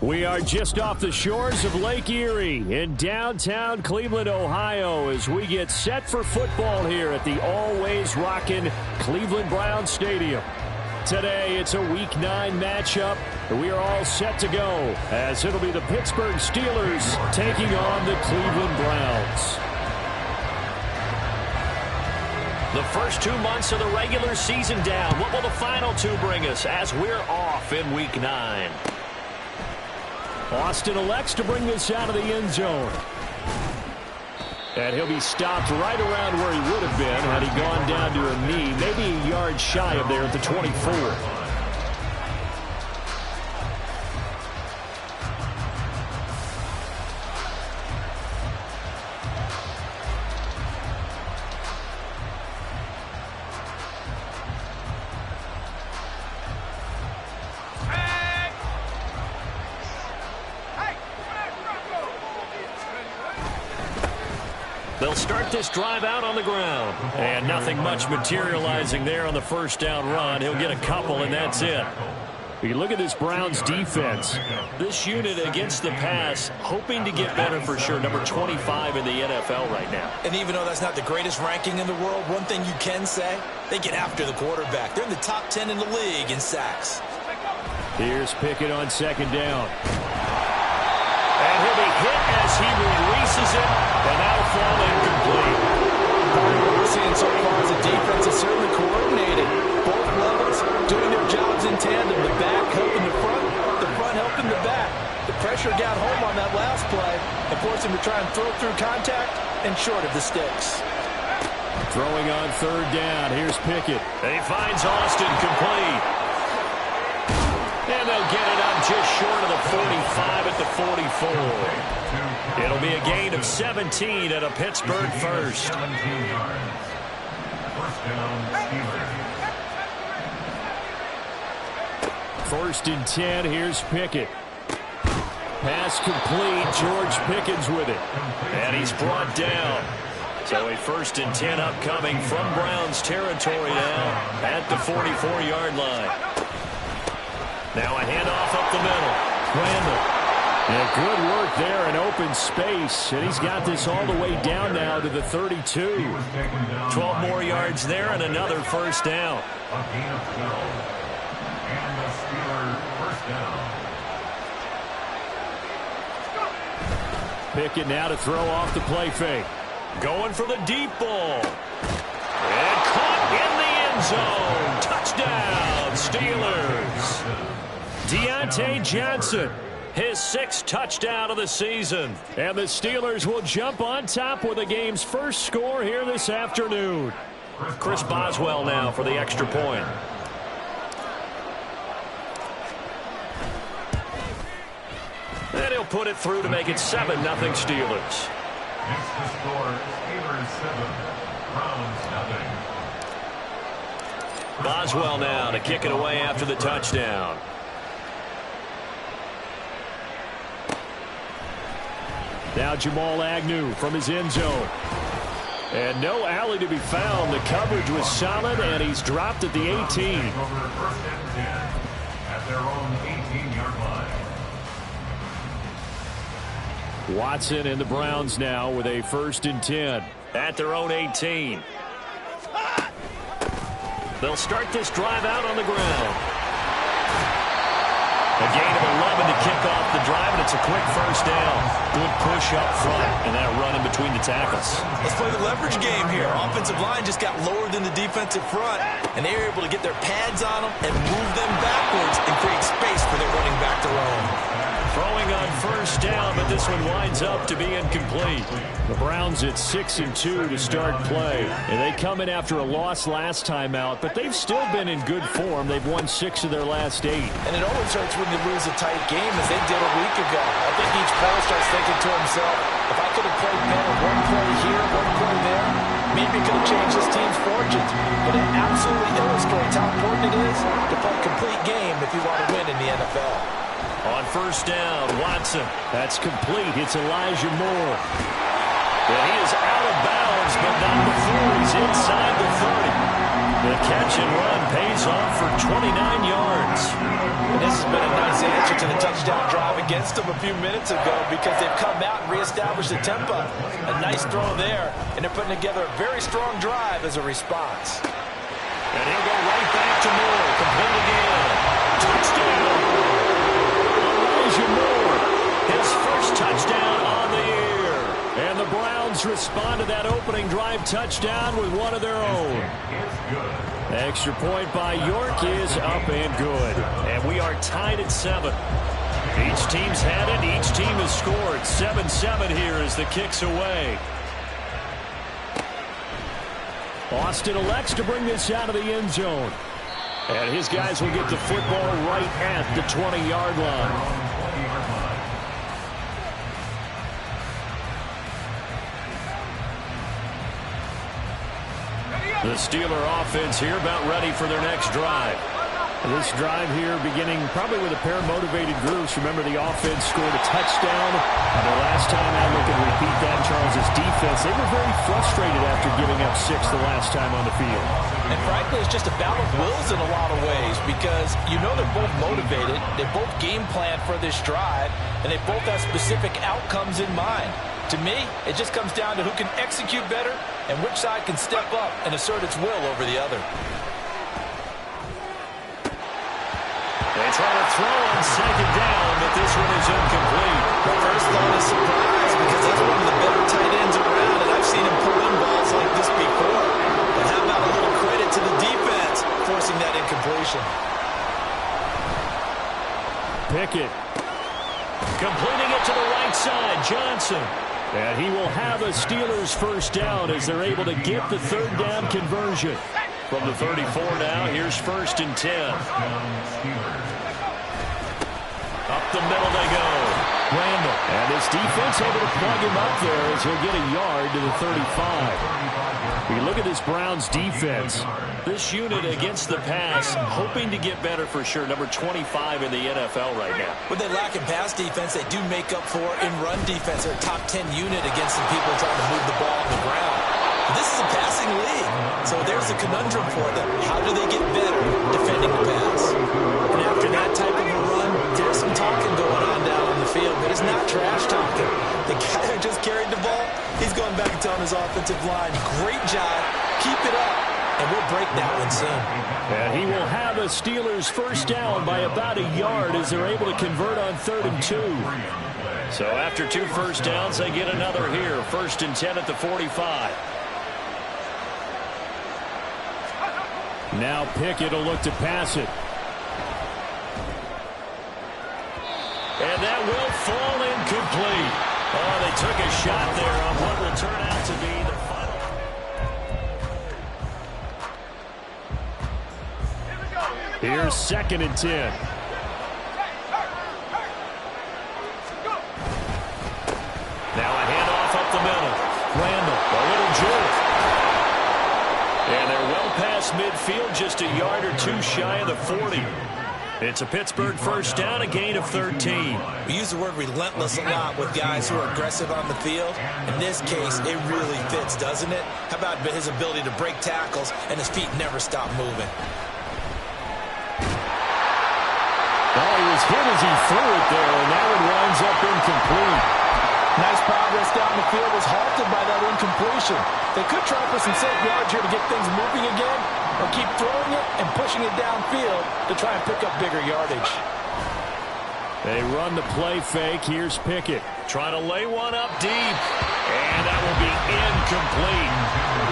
We are just off the shores of Lake Erie in downtown Cleveland, Ohio, as we get set for football here at the always rockin' Cleveland Browns Stadium. Today, it's a Week 9 matchup. We are all set to go, as it'll be the Pittsburgh Steelers taking on the Cleveland Browns. The first 2 months of the regular season down. What will the final 2 bring us as we're off in Week 9? Austin elects to bring this out of the end zone. And he'll be stopped right around where he would have been had he gone down to a knee, maybe a yard shy of there at the 24. They'll start this drive out on the ground. And nothing much materializing there on the first down run. He'll get a couple, and that's it. You look at this Browns defense. This unit against the pass, hoping to get better for sure. Number 25 in the NFL right now. And even though that's not the greatest ranking in the world, one thing you can say, they get after the quarterback. They're in the top 10 in the league in sacks. Here's Pickett on second down. And he'll be hit as he releases it, and that'll fall incomplete. Part of what we're seeing so far is the defense is certainly coordinated. Both levels doing their jobs in tandem. The back helping the front helping the back. The pressure got home on that last play and forced him to try and throw through contact and short of the sticks. Throwing on third down. Here's Pickett. And he finds Austin complete. And they'll get it up just short of the 45 at the 44. It'll be a gain of 17 at a Pittsburgh first. First and 10, here's Pickett. Pass complete, George Pickens with it. And he's brought down. So a first and 10 upcoming from Browns territory now at the 44-yard line. Now a handoff up the middle. Randall. Yeah, good work there in open space. And he's got this all the way down now to the 32. 12 more yards there and another first down. Pickett now to throw off the play fake. Going for the deep ball. And caught in the end zone. Touchdown, Steelers. Deontay Johnson, his 6th touchdown of the season. And the Steelers will jump on top with the game's first score here this afternoon. Chris Boswell now for the extra point. And he'll put it through to make it 7-0 Steelers. Next to score, Steelers 7, Browns 0. Boswell now to kick it away after the touchdown. Now Jamal Agnew from his end zone. And no alley to be found. The coverage was solid, and he's dropped at the 18. Over first and 10 at their own 18-yard line. Watson and the Browns now with a first and 10. At their own 18. They'll start this drive out on the ground. A gain of 11 to kick off the drive, and it's a quick first down. Good push up front, and that run in between the tackles. Let's play the leverage game here. Offensive line just got lower than the defensive front, and they were able to get their pads on them and move them backwards and create space for their running back to roam. Throwing on first down, but this one winds up to be incomplete. The Browns at 6-2 to start play. And they come in after a loss last time out, but they've still been in good form. They've won 6 of their last 8. And it always hurts when you lose a tight game, as they did a week ago. I think each player starts thinking to himself, if I could have played better one play here, one play there, maybe it could have changed this team's fortunes. But it absolutely illustrates how important it first down. Watson. That's complete. It's Elijah Moore. And he is out of bounds, but not before he's inside the 30. The catch and run pays off for 29 yards. And this has been a nice answer to the touchdown drive against them a few minutes ago because they've come out and reestablished the tempo. A nice throw there, and they're putting together a very strong drive as a response. And he'll go right back to Moore. Complete again. Touchdown. Elijah Moore. His first touchdown on the year. And the Browns respond to that opening drive touchdown with one of their own. Extra point by York is up and good. And we are tied at 7. Each team's had it. Each team has scored. 7-7 here as the kick's away. Austin elects to bring this out of the end zone. And his guys will get the football right at the 20-yard line. The Steeler offense here about ready for their next drive. This drive here beginning probably with a pair of motivated groups. Remember, the offense scored a touchdown. And the last time I look and repeat that, Charles' defense, they were very frustrated after giving up 6 the last time on the field. And frankly, it's just a battle of wills in a lot of ways because you know they're both motivated. They both game plan for this drive, and they both have specific outcomes in mind. To me, it just comes down to who can execute better and which side can step up and assert its will over the other. They try to throw on second down, but this one is incomplete. My first thought is surprise because that's one of the better tight ends around, and I've seen him pull in balls like this before. But how about a little credit to the defense forcing that incompletion? Pickett. Completing it to the right side, Johnson. And he will have a Steelers first down as they're able to get the third down conversion. From the 34 now, here's 1st and 10. Up the middle they go. Randall. And his defense able to plug him up there as he'll get a yard to the 35. We look at this Browns defense. This unit against the pass, hoping to get better for sure. Number 25 in the NFL right now. When they lack in pass defense, they do make up for in run defense. They're a top 10 unit against some people trying to move the ball on the ground. But this is a passing league, so there's a conundrum for them. How do they get better defending the pass? And after that type of a run, there's some talking going on down on the field, but it's not trash talking. The guy who just carried the ball, he's going back and telling his offensive line, great job, keep it up, and we'll break that one soon. And he will have a Steelers first down by about a yard as they're able to convert on 3rd and 2. So after 2 first downs, they get another here. 1st and 10 at the 45. Now Pickett will look to pass it. And that will fall incomplete. Oh, they took a shot there on what will turn out to be the final. Here's 2nd and 10. Now a handoff up the middle. Randall. A little jolt. And they're well past midfield, just a yard or 2 shy of the 40. It's a Pittsburgh first down, a gain of 13. We use the word relentless a lot with guys who are aggressive on the field. In this case, it really fits, doesn't it? How about his ability to break tackles and his feet never stop moving? Oh, he was hit as he threw it there, and that one winds up incomplete. Nice progress down the field was halted by that incompletion. They could try for some safe yards here to get things moving again, or keep throwing it and pushing it downfield to try and pick up bigger yardage. They run the play fake. Here's Pickett. Trying to lay one up deep. And that will be incomplete.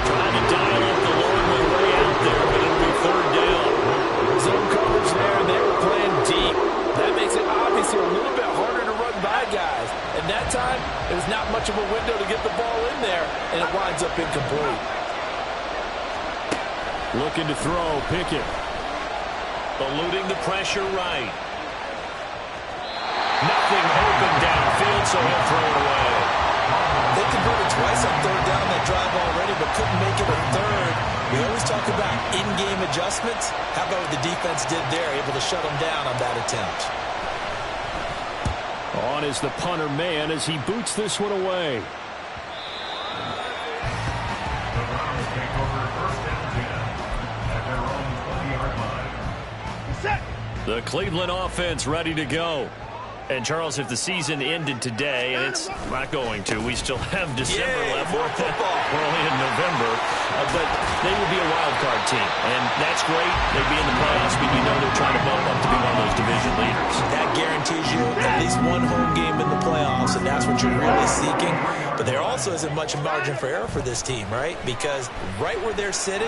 Trying to dial up the long way out there, but it'll be 3rd down. Zone coverage there, and they were playing deep. That makes it obviously a little bit harder to run by guys. And that time, there's not much of a window to get the ball in there, and it winds up incomplete. Looking to throw, Pickett. Eluding the pressure right. Nothing open downfield, so he'll throw it away. They converted twice on 3rd down that drive already, but couldn't make it a 3rd. We always talk about in-game adjustments. How about what the defense did there, able to shut them down on that attempt? On is the punter man as he boots this one away. The Browns take over first and 10 at their own 20-yard line. The Cleveland offense ready to go. And, Charles, if the season ended today, and it's not going to, we still have December left. More football. We're only in November. But they will be a wild card team. And that's great. They'd be in the playoffs, but you know they're trying to bump up to be one of those division leaders. That guarantees you at least one home game in the playoffs, and that's what you're really seeking. But there also isn't much margin for error for this team, right? Because right where they're sitting,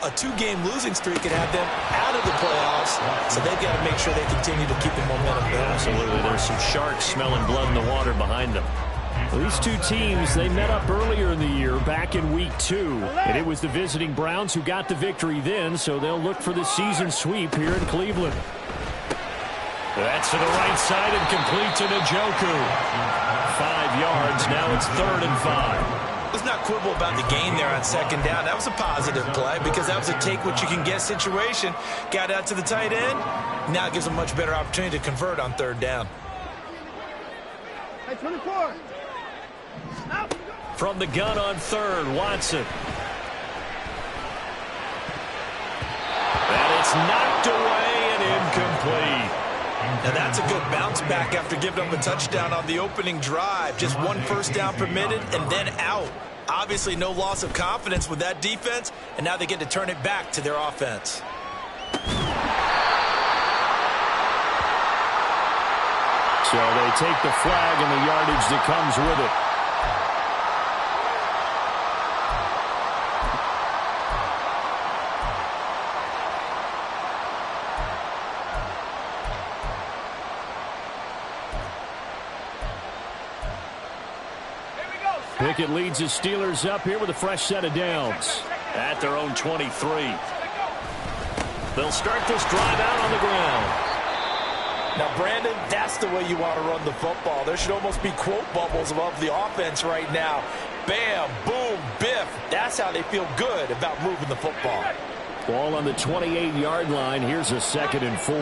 a two-game losing streak could have them out of the playoffs, so they've got to make sure they continue to keep the momentum going. Absolutely. There's some sharks smelling blood in the water behind them. Well, these two teams, they met up earlier in the year, back in week 2. And it was the visiting Browns who got the victory then, so they'll look for the season sweep here in Cleveland. That's to the right side and complete to Njoku. 5 yards. Now it's 3rd and 5. Let's not quibble about the gain there on 2nd down. That was a positive play because that was a take-what-you-can-get situation. Got out to the tight end. Now it gives them a much better opportunity to convert on 3rd down. Hey, 24. From the gun on 3rd, Watson. And it's knocked away and incomplete. Now that's a good bounce back after giving them a touchdown on the opening drive. Just 1 first down permitted and then out. Obviously no loss of confidence with that defense, and now they get to turn it back to their offense. So they take the flag and the yardage that comes with it. Pickett leads his Steelers up here with a fresh set of downs. At their own 23. They'll start this drive out on the ground. Now, Brandon, that's the way you want to run the football. There should almost be quote bubbles above the offense right now. Bam, boom, biff. That's how they feel good about moving the football. Ball on the 28-yard line. Here's a 2nd and 4.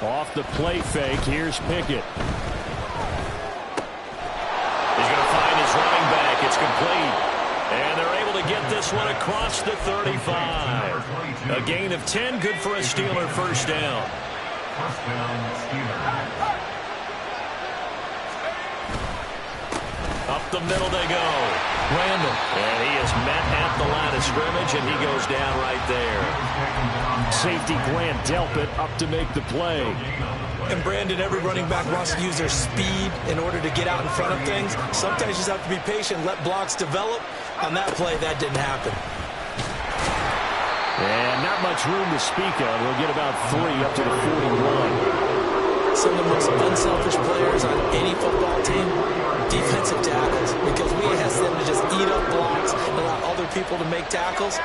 Off the play fake, here's Pickett. He's going to find his running back. It's complete. And they're able to get this one across the 35. A gain of 10, good for a Steeler first down. First down, Steelers. Up the middle they go. Randall. And he is met at the line of scrimmage, and he goes down right there. Safety Grant Delpit up to make the play. And Brandon, every running back wants to use their speed in order to get out in front of things. Sometimes you just have to be patient, let blocks develop. On that play, that didn't happen. And not much room to speak of. We'll get about 3 up to the 41. Some of the most unselfish players on any football team, defensive tackles, because we ask them to just eat up blocks and allow other people to make tackles.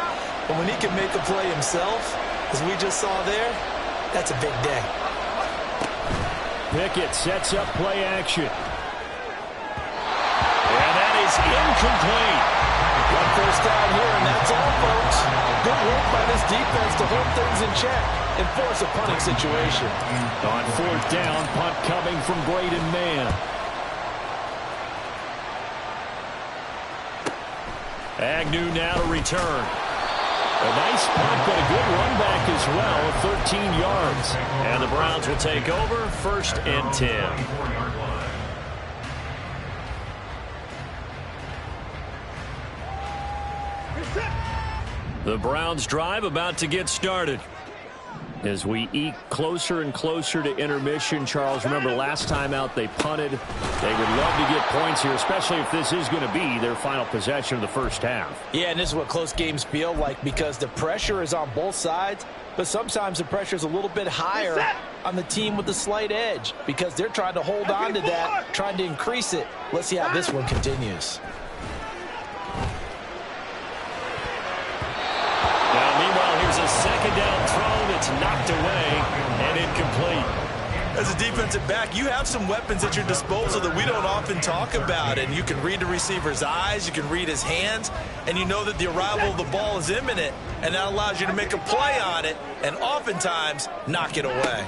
But when he can make a play himself, as we just saw there, that's a big day. Pickett sets up play action. And that is incomplete. 1 first down here, and that's all, folks. Good work by this defense to hold things in check and force a punting situation. On 4th down, punt coming from Braden Mann. Agnew now to return. A nice punt, but a good run back as well, 13 yards. And the Browns will take over, 1st and 10. The Browns drive about to get started. As we eke closer and closer to intermission, Charles, remember last time out they punted. They would love to get points here, especially if this is going to be their final possession of the first half. Yeah, and this is what close games feel like because the pressure is on both sides, but sometimes the pressure is a little bit higher on the team with the slight edge because they're trying to hold on to that, trying to increase it. Let's see how this one continues. Now, meanwhile, here's a 2nd down throw that's knocked away and incomplete. As a defensive back, you have some weapons at your disposal that we don't often talk about, and you can read the receiver's eyes, you can read his hands, and you know that the arrival of the ball is imminent, and that allows you to make a play on it and oftentimes knock it away.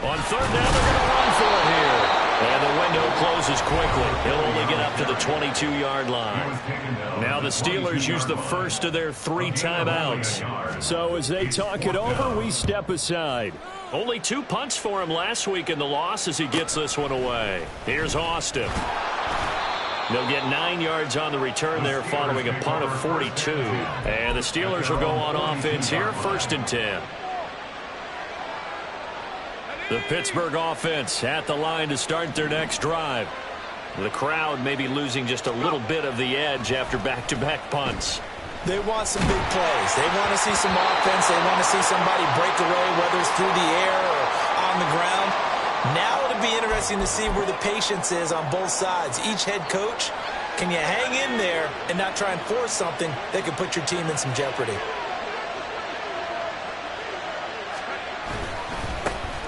On third down, they're going to run for it here. And the window closes quickly. He'll only get up to the 22-yard line. Now the Steelers use the first of their 3 timeouts. So as they talk it over, we step aside. Only 2 punts for him last week in the loss as he gets this one away. Here's Austin. They'll get 9 yards on the return there following a punt of 42. And the Steelers will go on offense here, 1st and 10. The Pittsburgh offense at the line to start their next drive. The crowd may be losing just a little bit of the edge after back-to-back punts. They want some big plays. They want to see some offense. They want to see somebody break away, whether it's through the air or on the ground. Now it'll be interesting to see where the patience is on both sides. Each head coach, can you hang in there and not try and force something that could put your team in some jeopardy?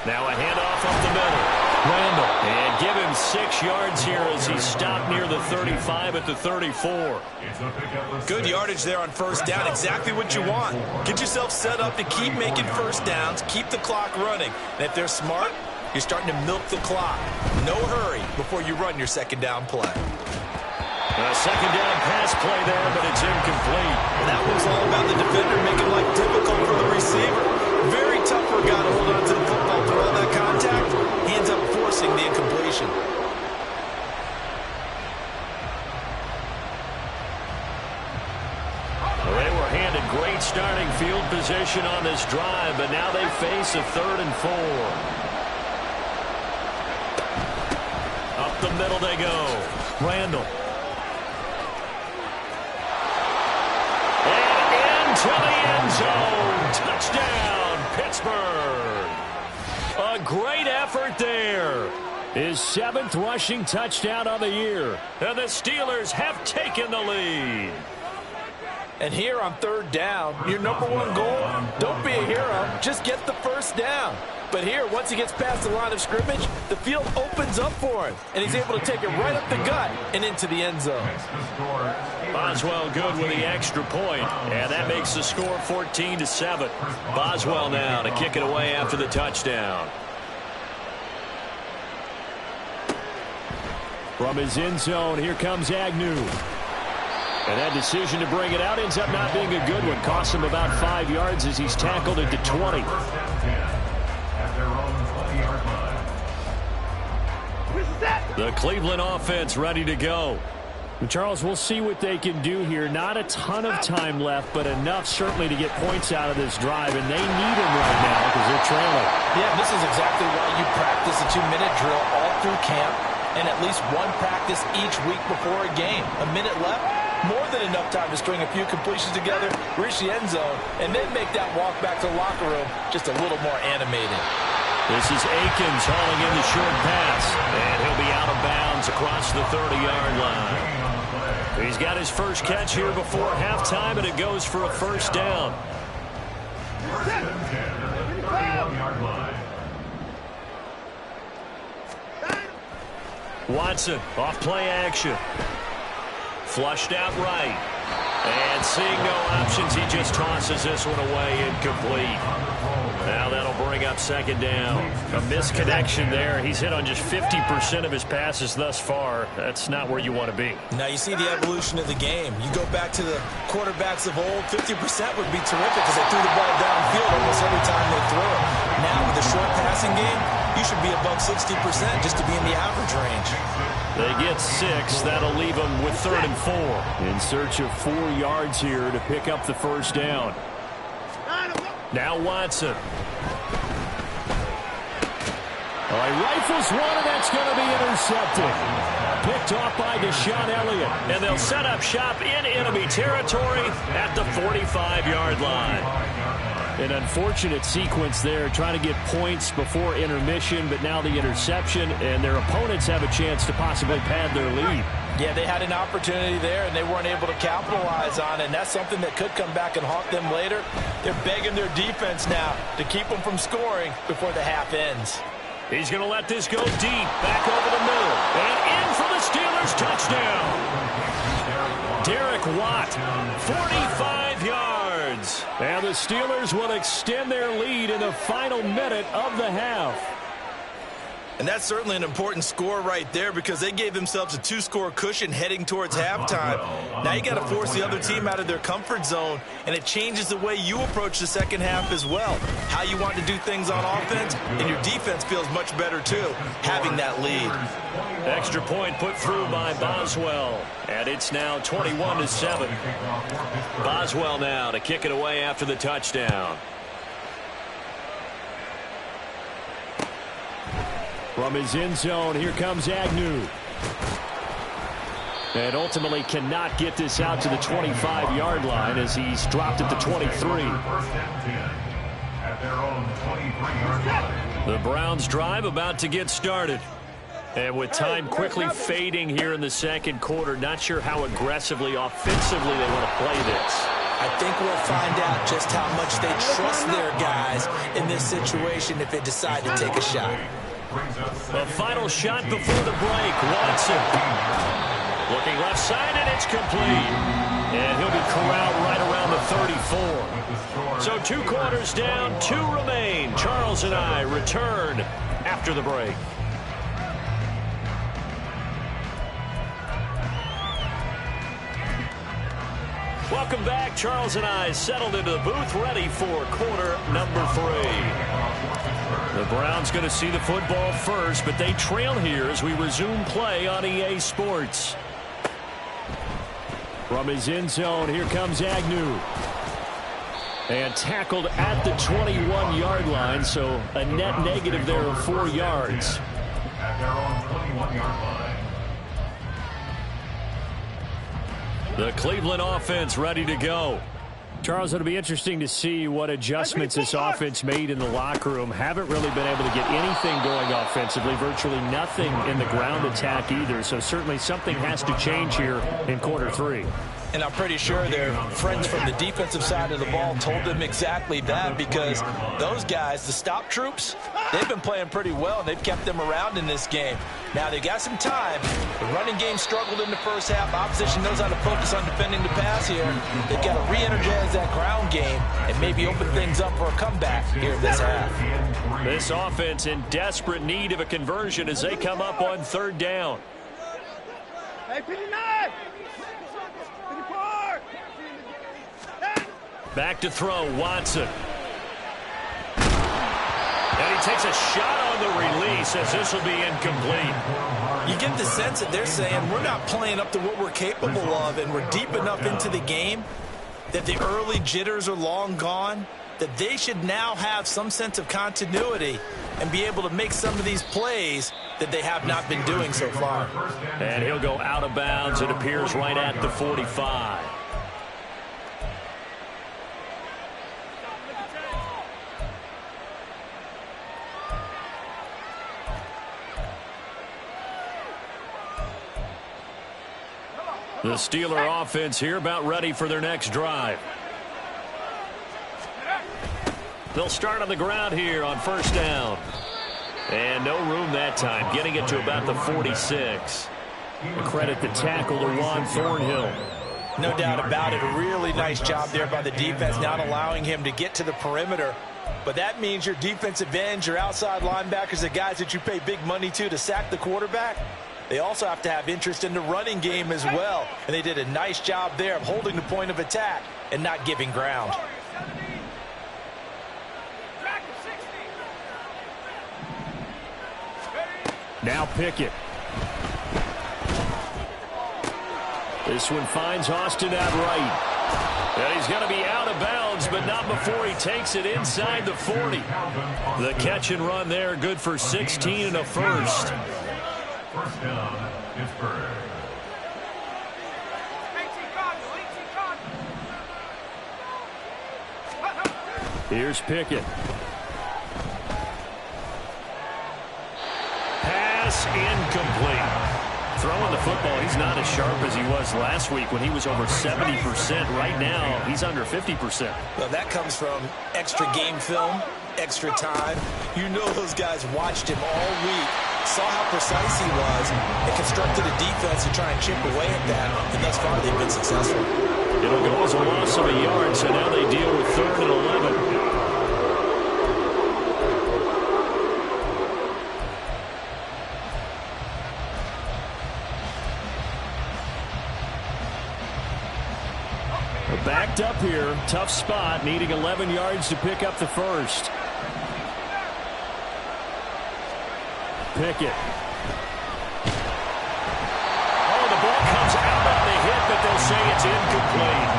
Now a handoff up the middle. Randall. And give him 6 yards here as he stopped near the 35 at the 34. Good yardage there on first down. Exactly what you want. Get yourself set up to keep making first downs, keep the clock running. And if they're smart, you're starting to milk the clock. No hurry before you run your second down play. A second down pass play there, but it's incomplete. That was all about the defender making life difficult for the receiver. Very tough for a guy to hold on to the football through all that contact. He ends up forcing the incompletion. Well, they were handed great starting field position on this drive, but now they face a 3rd and 4. Up the middle they go. Randall. To the end zone. Touchdown, Pittsburgh. A great effort there. His 7th rushing touchdown on the year. And the Steelers have taken the lead. And here on 3rd down, your number 1 goal, don't be a hero, just get the first down. But here, once he gets past the line of scrimmage, the field opens up for him, and he's able to take it right up the gut and into the end zone. Boswell good with the extra point, and that makes the score 14-7. Boswell now to kick it away after the touchdown. From his end zone, here comes Agnew. And that decision to bring it out ends up not being a good one. Costs him about 5 yards as he's tackled at the 20. The Cleveland offense ready to go. Charles, we'll see what they can do here. Not a ton of time left, but enough certainly to get points out of this drive, and they need them right now because they're trailing. Yeah, this is exactly why you practice a 2-minute drill all through camp and at least one practice each week before a game. A minute left, more than enough time to string a few completions together, reach the end zone, and then make that walk back to the locker room just a little more animated. This is Akins hauling in the short pass, and he'll be out of bounds across the 30-yard line. He's got his first catch here before halftime, and it goes for a first down. Watson off play action. Flushed out right. And seeing no options, he just tosses this one away incomplete. Now that'll bring up second down. A misconnection there. He's hit on just 50% of his passes thus far. That's not where you want to be. Now you see the evolution of the game. You go back to the quarterbacks of old, 50% would be terrific because they threw the ball downfield almost every time they throw it. Now with the short passing game, you should be above 60% just to be in the average range. They get 6. That'll leave them with 3rd and 4. In search of 4 yards here to pick up the first down. Now Watson. All right, rifles one, and that's going to be intercepted. Picked off by Deshaun Elliott. And they'll set up shop in enemy territory at the 45-yard line. An unfortunate sequence there, trying to get points before intermission, but now the interception, and their opponents have a chance to possibly pad their lead. Yeah, they had an opportunity there, and they weren't able to capitalize on it, and that's something that could come back and haunt them later. They're begging their defense now to keep them from scoring before the half ends. He's going to let this go deep, back over the middle, and in for the Steelers touchdown. Derek Watt, 45 yards. And the Steelers will extend their lead in the final minute of the half. And that's certainly an important score right there because they gave themselves a 2-score cushion heading towards halftime. Now you got to force the other team out of their comfort zone, and it changes the way you approach the second half as well. How you want to do things on offense, and your defense feels much better too, having that lead. Extra point put through by Boswell, and it's now 21-7. Boswell now to kick it away after the touchdown. From his end zone, here comes Agnew. And ultimately cannot get this out to the 25-yard line as he's dropped at the 23. The Browns drive about to get started. And with time quickly fading here in the second quarter, not sure how aggressively, offensively they want to play this. I think we'll find out just how much they trust their guys in this situation if they decide to take a shot. A final shot before the break. Watson looking left side, and it's complete. And he'll be corralled right around the 34. So 2 quarters down, 2 remain. Charles and I return after the break. Welcome back. Charles and I settled into the booth, ready for quarter number 3. The Browns going to see the football first, but they trail here as we resume play on EA Sports. From his end zone, here comes Agnew. And tackled at the 21-yard line, so a net negative there of 4 yards. At their own 21-yard line. The Cleveland offense ready to go. Charles, it'll be interesting to see what adjustments this offense made in the locker room. Haven't really been able to get anything going offensively, virtually nothing in the ground attack either. So certainly something has to change here in quarter 3. And I'm pretty sure their friends from the defensive side of the ball told them exactly that because those guys, the stop troops, they've been playing pretty well, and they've kept them around in this game. Now, they got some time. The running game struggled in the first half. Opposition knows how to focus on defending the pass here. They've got to re-energize that ground game and maybe open things up for a comeback here in this half. This offense in desperate need of a conversion as they come up on 3rd down. Hey, 59! Back to throw, Watson. And he takes a shot on the release as this will be incomplete. You get the sense that they're saying we're not playing up to what we're capable of, and we're deep enough into the game that the early jitters are long gone, that they should now have some sense of continuity and be able to make some of these plays that they have not been doing so far. And he'll go out of bounds. It appears right at the 45. The Steeler offense here about ready for their next drive. They'll start on the ground here on 1st down. And no room that time, getting it to about the 46. Credit the tackle to Juan Thornhill. No doubt about it. A really nice job there by the defense, not allowing him to get to the perimeter. But that means your defensive ends, your outside linebackers, the guys that you pay big money to sack the quarterback, they also have to have interest in the running game as well. And they did a nice job there of holding the point of attack and not giving ground. Now Pickett. This one finds Austin at right. And he's going to be out of bounds, but not before he takes it inside the 40. The catch and run there, good for 16 and a first. 1st down, Pittsburgh. Here's Pickett. Pass incomplete. Throwing the football, he's not as sharp as he was last week when he was over 70%. Right now, he's under 50%. Well, that comes from extra game film, extra time. You know those guys watched him all week, saw how precise he was, and constructed a defense to try and chip away at that. And thus far, they've been successful. It'll go as a loss of a yard, so now they deal with 3rd and 11. Backed up here. Tough spot. Needing 11 yards to pick up the first. Pickett. Oh, the ball comes out on the hit, but they'll say it's incomplete.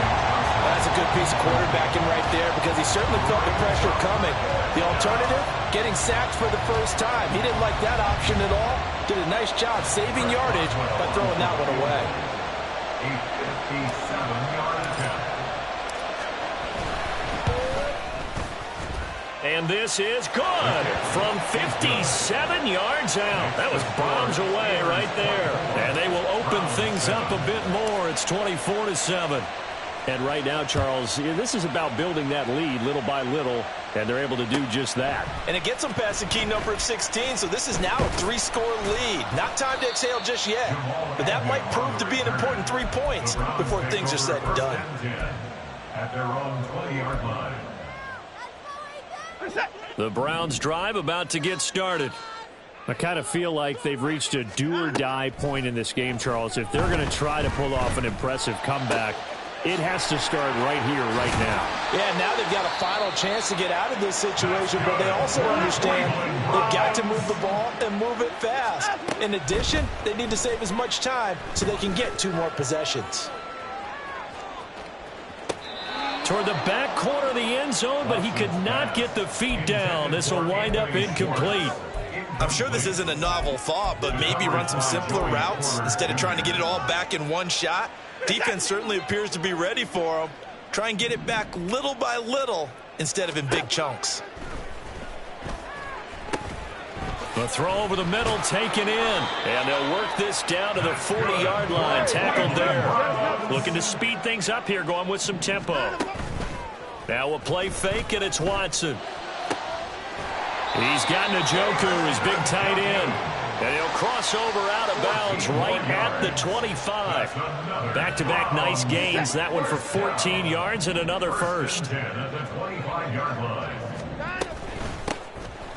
That's a good piece of quarterbacking right there because he certainly felt the pressure coming. The alternative, getting sacked for the first time. He didn't like that option at all. Did a nice job saving yardage by throwing that one away. 857-yard attempt. And this is good from 57 yards out. That was bombs away right there. And they will open things up a bit more. It's 24-7. And right now, Charles, this is about building that lead little by little, and they're able to do just that. And it gets them past the key number of 16, so this is now a 3-score lead. Not time to exhale just yet, but that might prove to be an important 3 points before things are said and done. At their own 20-yard line. The Browns drive about to get started. I kind of feel like they've reached a do-or-die point in this game, Charles. If they're going to try to pull off an impressive comeback, it has to start right here, right now. Yeah, now they've got a final chance to get out of this situation, but they also understand they've got to move the ball and move it fast. In addition, they need to save as much time so they can get 2 more possessions. Toward the back corner of the end zone, but he could not get the feet down. This will wind up incomplete. I'm sure this isn't a novel thought, but maybe run some simpler routes instead of trying to get it all back in one shot. Defense certainly appears to be ready for him. Try and get it back little by little instead of in big chunks. The throw over the middle taken in. And they'll work this down to the 40-yard line. Tackled there. Looking to speed things up here, going with some tempo. Now a play fake, and it's Watson. He's got Njoku, his big tight end. And he'll cross over out of bounds right at the 25. Back-to-back nice gains. That one for 14 yards and another first.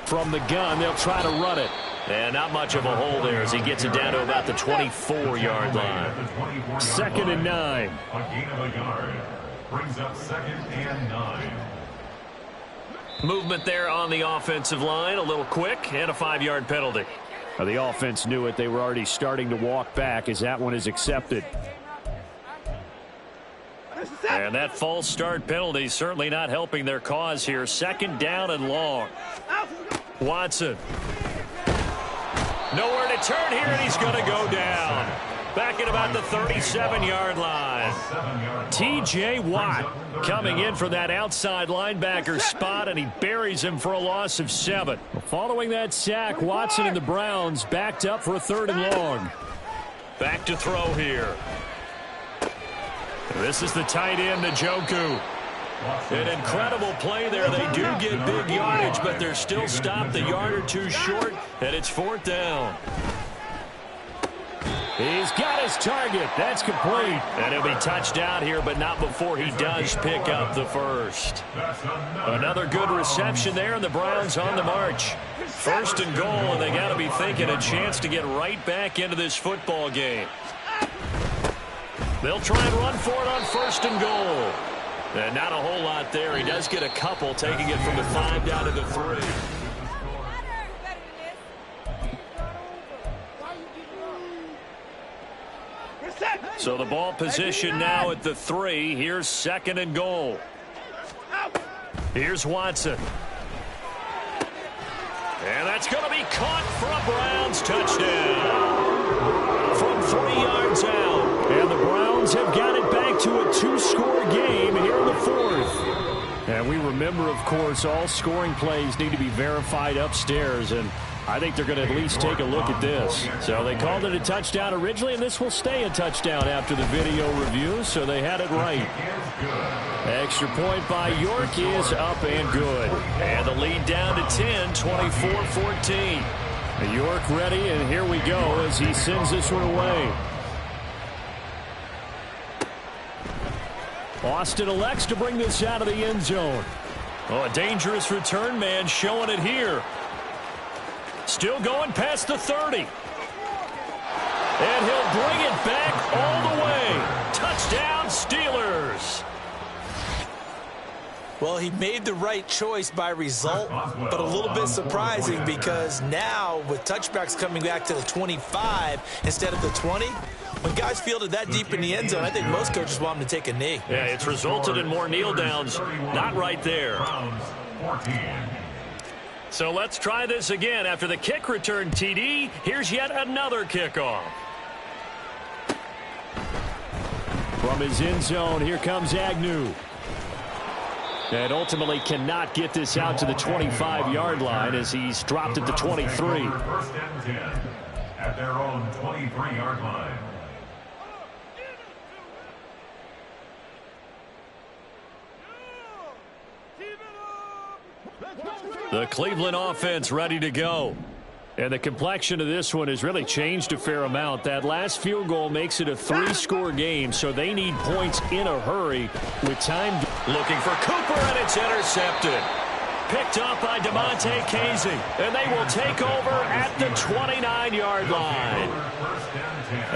From the gun, they'll try to run it. And not much of a hole there as he gets it down to about the 24-yard line. 2nd and 9. A gain of a yard brings up 2nd and 9. Movement there on the offensive line. A little quick and a 5-yard penalty. Now, the offense knew it. They were already starting to walk back as that one is accepted. And that false start penalty certainly not helping their cause here. 2nd down and long. Watson. Nowhere to turn here, and he's going to go down. Back at about the 37-yard line. T.J. Watt coming in for that outside linebacker spot, and he buries him for a loss of 7. Following that sack, Watson and the Browns backed up for a 3rd and long. Back to throw here. This is the tight end, Njoku. An incredible play there. They do get big yardage, but they're still stopped a yard or 2 short, and it's 4th down. He's got his target. That's complete. And he'll be touched out here, but not before he does pick up the first. Another good reception there, and the Browns on the march. 1st and goal, and they got to be thinking a chance to get right back into this football game. They'll try and run for it on 1st and goal. And not a whole lot there. He does get a couple, taking it from the 5 down to the 3. So the ball position now at the 3. Here's 2nd and goal. Here's Watson. And that's going to be caught for a Browns touchdown. From 3 yards out. And the Browns have got it back to a 2-score game here in the 4th. And we remember, of course, all scoring plays need to be verified upstairs, and I think they're going to at least take a look at this. So they called it a touchdown originally, and this will stay a touchdown after the video review, so they had it right. Extra point by York is up and good. And the lead down to 10, 24-14. York ready, and here we go as he sends this one away. Austin elects to bring this out of the end zone. Oh, a dangerous return man showing it here. Still going past the 30. And he'll bring it back all the way. Touchdown, Steelers. Well, he made the right choice by result, but a little bit surprising because now with touchbacks coming back to the 25 instead of the 20, when guys fielded that deep in the end zone, I think most coaches want them to take a knee. Yeah, it's resulted in more kneel downs. Not right there. So let's try this again. After the kick return TD, here's yet another kickoff. From his end zone, here comes Agnew. And ultimately cannot get this out to the 25-yard line as he's dropped at the 23. First and 10 at their own 23-yard line. The Cleveland offense ready to go. And the complexion of this one has really changed a fair amount. That last field goal makes it a 3-score game, so they need points in a hurry with time. Looking for Cooper, and it's intercepted. Picked up by DeMonte Casey, and they will take over at the 29-yard line.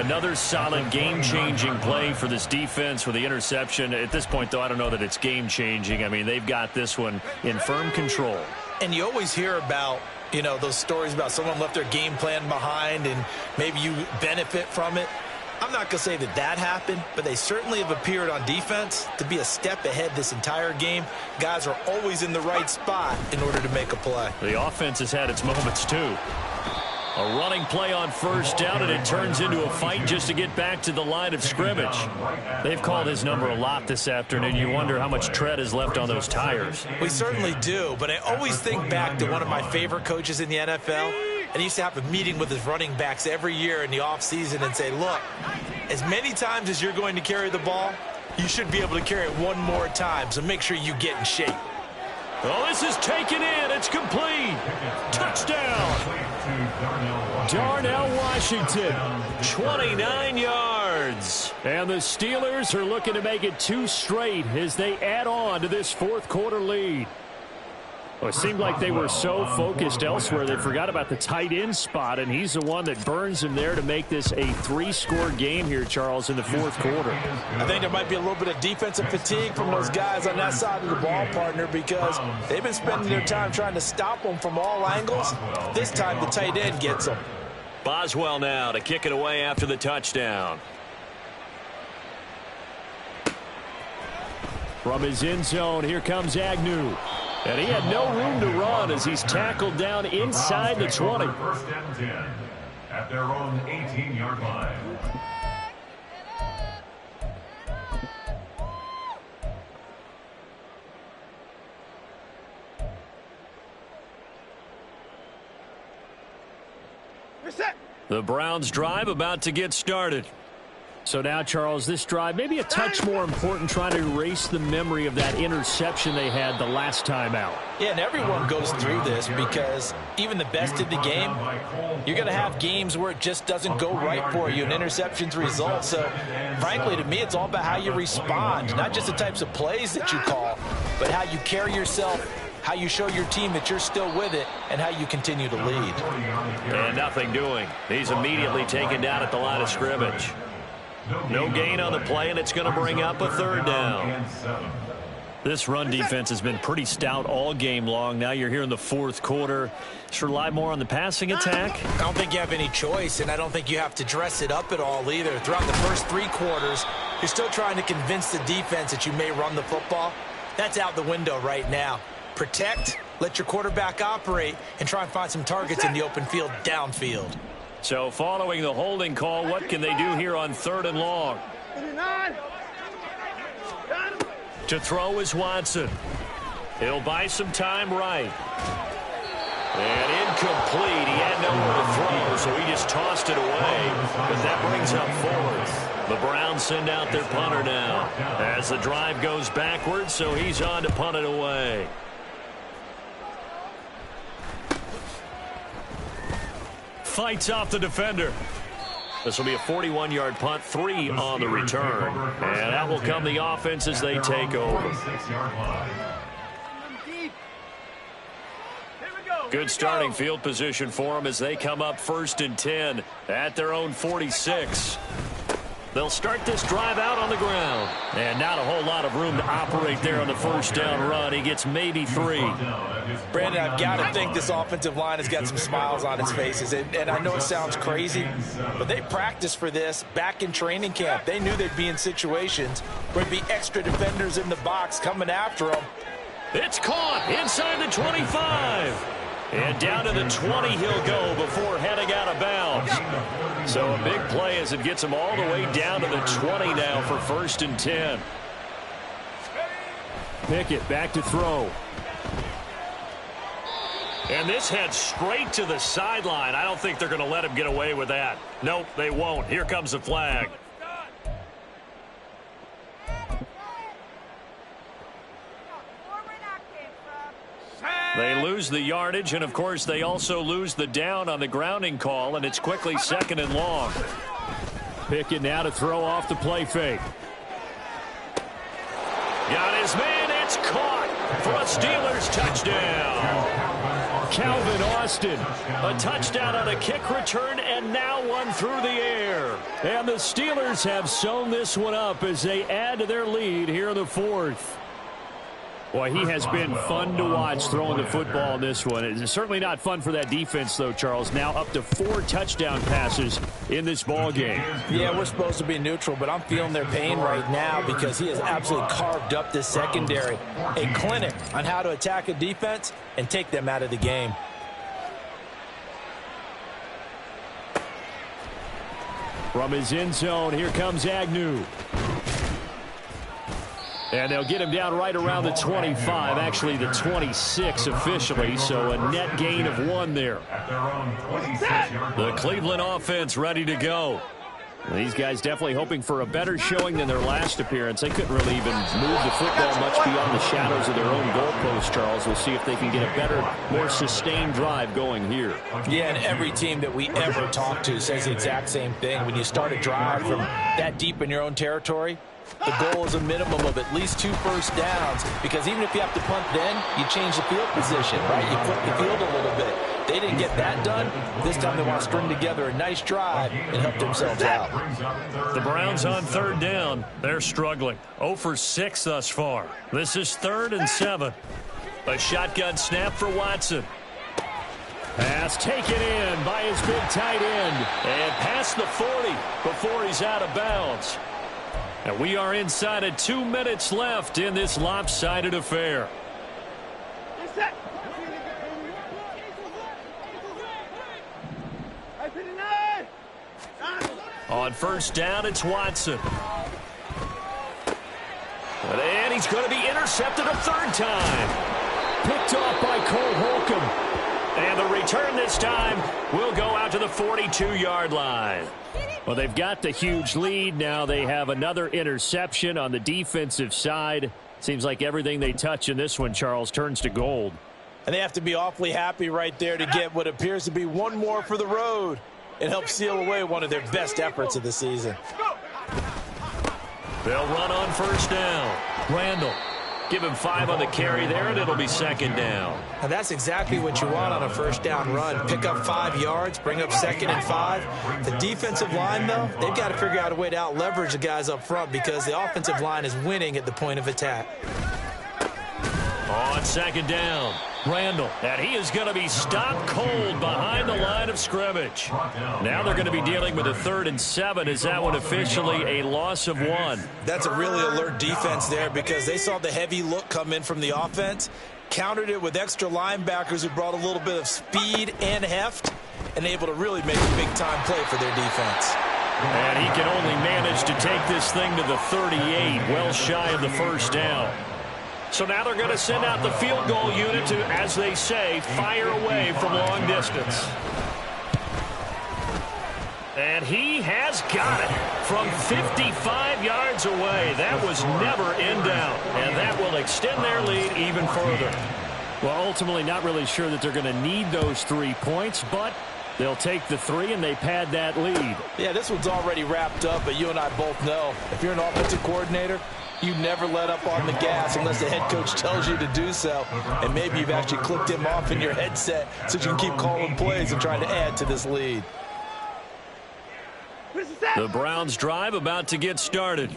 Another solid game-changing play for this defense with the interception. At this point, though, I don't know that it's game-changing. I mean, they've got this one in firm control. And you always hear about, you know, those stories about someone left their game plan behind and maybe you benefit from it. I'm not going to say that that happened, but they certainly have appeared on defense to be a step ahead this entire game. Guys are always in the right spot in order to make a play. The offense has had its moments, too. A running play on first down, and it turns into a fight just to get back to the line of scrimmage. They've called his number a lot this afternoon. You wonder how much tread is left on those tires. We certainly do, but I always think back to one of my favorite coaches in the NFL, and he used to have a meeting with his running backs every year in the offseason and say, look, as many times as you're going to carry the ball, you should be able to carry it one more time, so make sure you get in shape. Oh, this is taken in. It's complete. Touchdown. Darnell Washington. 29 yards. And the Steelers are looking to make it 2 straight as they add on to this fourth-quarter lead. Well, it seemed like they were so focused elsewhere they forgot about the tight end spot, and he's the one that burns them there to make this a 3-score game here, Charles, in the fourth quarter. I think there might be a little bit of defensive fatigue from those guys on that side of the ball, partner, because they've been spending their time trying to stop them from all angles. This time the tight end gets them. Boswell now to kick it away after the touchdown. From his end zone, here comes Agnew. And he had no room to run as he's tackled down inside the 20. First and 10 at their own 18-yard line. The Browns drive about to get started. So now, Charles, this drive maybe a touch more important, trying to erase the memory of that interception they had the last time out. Yeah, and everyone goes through this because even the best in the game, you're going to have games where it just doesn't go right for you, and interceptions result. So, frankly, to me, it's all about how you respond, not just the types of plays that you call, but how you carry yourself, how you show your team that you're still with it, and how you continue to lead. And nothing doing. He's immediately taken down at the line of scrimmage. No gain on the play, and it's going to bring up a third down. This run defense has been pretty stout all game long. Now you're here in the fourth quarter. Should rely more on the passing attack? I don't think you have any choice, and I don't think you have to dress it up at all either. Throughout the first 3 quarters, you're still trying to convince the defense that you may run the football. That's out the window right now. Protect, let your quarterback operate, and try and find some targets in the open field downfield. So following the holding call, what can they do here on 3rd and long? To throw is Watson. He'll buy some time right. And incomplete. He had nowhere to throw, so he just tossed it away. But that brings up 4th. The Browns send out their punter now as the drive goes backwards, so he's on to punt it away. Fights off the defender. This will be a 41-yard punt, 3 on the return. And that will come the offense as they take over. Good starting field position for them as they come up 1st and 10 at their own 46. They'll start this drive out on the ground. And not a whole lot of room to operate there on the first down run. He gets maybe 3. Brandon, I've got to think this offensive line has got some smiles on its faces. And I know it sounds crazy, but they practiced for this back in training camp. They knew they'd be in situations where there'd be extra defenders in the box coming after them. It's caught inside the 25. And down to the 20 he'll go before heading out of bounds. So a big play as it gets him all the way down to the 20 now for 1st and 10. Pickett back to throw. And this heads straight to the sideline. I don't think they're going to let him get away with that. Nope, they won't. Here comes the flag. They lose the yardage, and, of course, they also lose the down on the grounding call, and it's quickly 2nd and long. Pickett now to throw off the play fake. Got his man. It's caught for a Steelers touchdown. Calvin Austin. A touchdown on a kick return, and now one through the air. And the Steelers have sewn this one up as they add to their lead here in the 4th. Boy, he has been fun to watch throwing the football in this one. It's certainly not fun for that defense, though, Charles. Now up to 4 touchdown passes in this ball game. Yeah, we're supposed to be neutral, but I'm feeling their pain right now because he has absolutely carved up this secondary. A clinic on how to attack a defense and take them out of the game. From his end zone, here comes Agnew. And they'll get him down right around the 25, actually the 26 officially, so a net gain of 1 there. The Cleveland offense ready to go. These guys definitely hoping for a better showing than their last appearance. They couldn't really even move the football much beyond the shadows of their own goalpost, Charles. We'll see if they can get a better, more sustained drive going here. Yeah, and every team that we ever talk to says the exact same thing. When you start a drive from that deep in your own territory, the goal is a minimum of at least 2 first downs, because even if you have to punt then, you change the field position, right? You flip the field a little bit. They didn't get that done. This time they want to string together a nice drive and help themselves out. The Browns on 3rd down. They're struggling. 0 for 6 thus far. This is 3rd and 7. A shotgun snap for Watson. Pass taken in by his big tight end. And past the 40 before he's out of bounds. And we are inside of 2 minutes left in this lopsided affair. On 1st down, it's Watson. And he's going to be intercepted a 3rd time. Picked off by Cole Holcomb. And the return this time will go out to the 42-yard line. Well, they've got the huge lead. Now they have another interception on the defensive side. Seems like everything they touch in this one, Charles, turns to gold. And they have to be awfully happy right there to get what appears to be one more for the road. It helps seal away one of their best efforts of the season. They'll run on 1st down. Randall. Give him 5 on the carry there, and it'll be 2nd down. And that's exactly what you want on a 1st down run. Pick up 5 yards, bring up 2nd and 5. The defensive line, though, they've got to figure out a way to out-leverage the guys up front because the offensive line is winning at the point of attack. On 2nd down, Randall. And he is going to be stopped cold behind the line of scrimmage. Now they're going to be dealing with a 3rd and 7. Is that one officially a loss of 1? That's a really alert defense there because they saw the heavy look come in from the offense, countered it with extra linebackers who brought a little bit of speed and heft, and able to really make a big-time play for their defense. And he can only manage to take this thing to the 38, well shy of the 1st down. So now they're going to send out the field goal unit to, as they say, fire away from long distance. And he has got it from 55 yards away. That was never in doubt, and that will extend their lead even further. Well, ultimately not really sure that they're going to need those 3 points, but they'll take the 3 and they pad that lead. Yeah, this one's already wrapped up, but you and I both know if you're an offensive coordinator, you never let up on the gas unless the head coach tells you to do so. And maybe you've actually clicked him off in your headset so you can keep calling plays and trying to add to this lead. Where's the set? The Browns drive about to get started.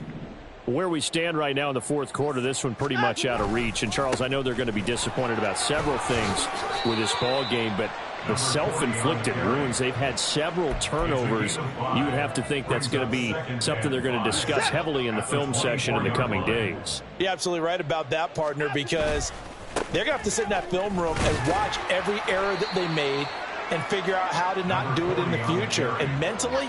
Where we stand right now in the fourth quarter, this one pretty much out of reach. And, Charles, I know they're going to be disappointed about several things with this ball game, but the self-inflicted ruins, they've had several turnovers. You would have to think that's going to be something they're going to discuss heavily in the film session in the coming days. You're absolutely right about that, partner, because they're going to have to sit in that film room and watch every error that they made and figure out how to not do it in the future. And mentally,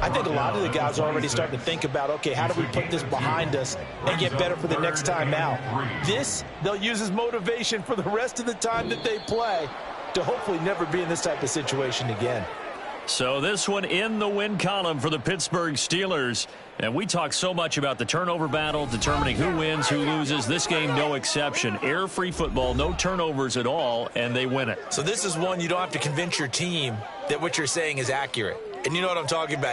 I think a lot of the guys are already starting to think about, okay, how do we put this behind us and get better for the next time out? This, they'll use as motivation for the rest of the time that they play to hopefully never be in this type of situation again. So this one in the win column for the Pittsburgh Steelers. And we talk so much about the turnover battle, determining who wins, who loses. This game, no exception. Error-free football, no turnovers at all, and they win it. So this is one you don't have to convince your team that what you're saying is accurate. And you know what I'm talking about.